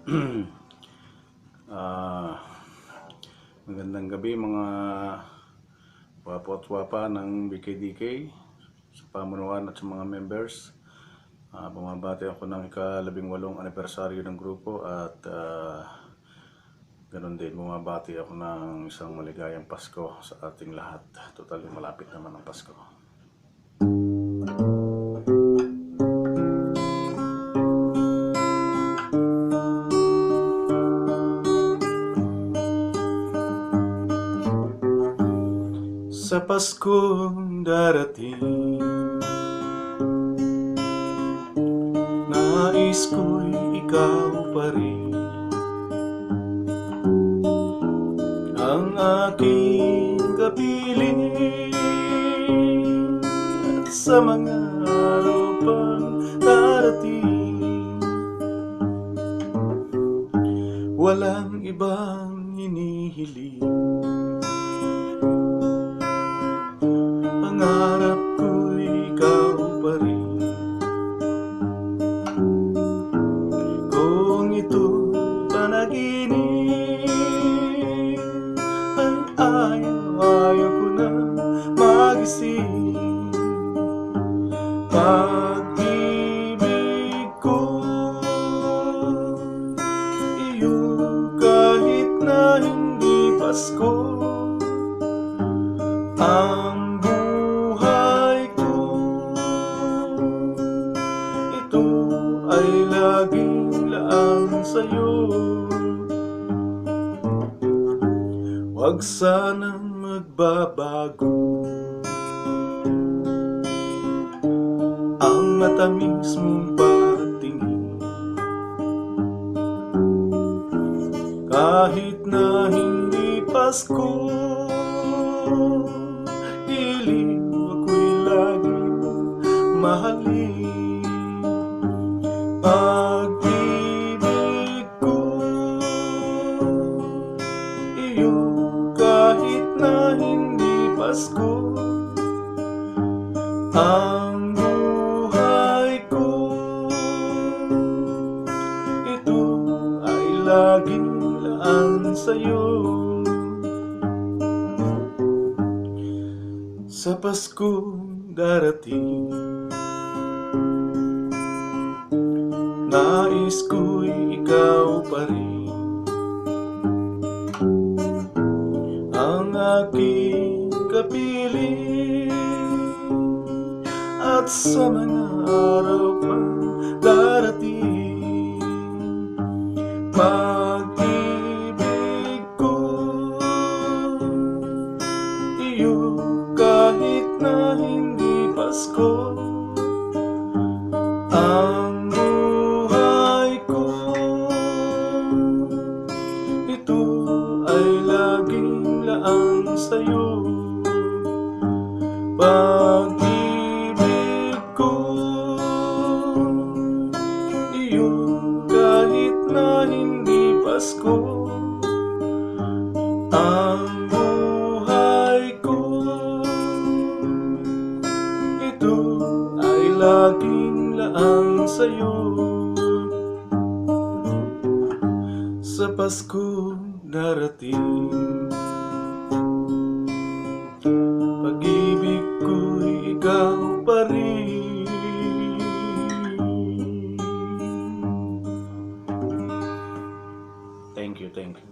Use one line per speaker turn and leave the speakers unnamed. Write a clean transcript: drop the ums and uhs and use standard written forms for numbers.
Ah, Magandang gabi mga wapo at wapa ng BKDK sa pamunuan at sa mga members. Bumabati ako ng ika-18 anibersaryo ng grupo at ganun din bumabati ako ng isang maligayang Pasko sa ating lahat. Total malapit naman ang Pasko. Sa Paskong darating, nais ko'y ikaw pa rin ang aking kapiling, at sa mga araw pang darating, walang ibang hinihiling. Pangarap ko'y ikaw pa rin. Kung ito'y panaginip, ay ayaw ko na magising. Pag-ibig ko iyo kahit na hindi Pasko. Ang buhay ko, ito ay laging laan sa'yo. Huwag sanang magbabago ang matamis mong patingin, kahit na hindi Pasko. Hiling ako'y lagi mong mahalin. Pag-ibig ko iyo kahit na hindi Pasko. Ang buhay ko, ito ay laging laan sa'yo. Sa Paskong darating, nais ko'y ikaw pa rin ang aking kapiling, at sa mga araw pang darating, pag-ibig ko iyo kahit na hindi Pasko. Ang buhay ko, ito ay laging laan sa'yo. Pag-ibig ko iyo kahit na hindi Pasko. Ang buhay ko, ito ay laging laan sa'yo. Sa Paskong darating, pag-ibig ko'y ikaw pa rin. Thank you.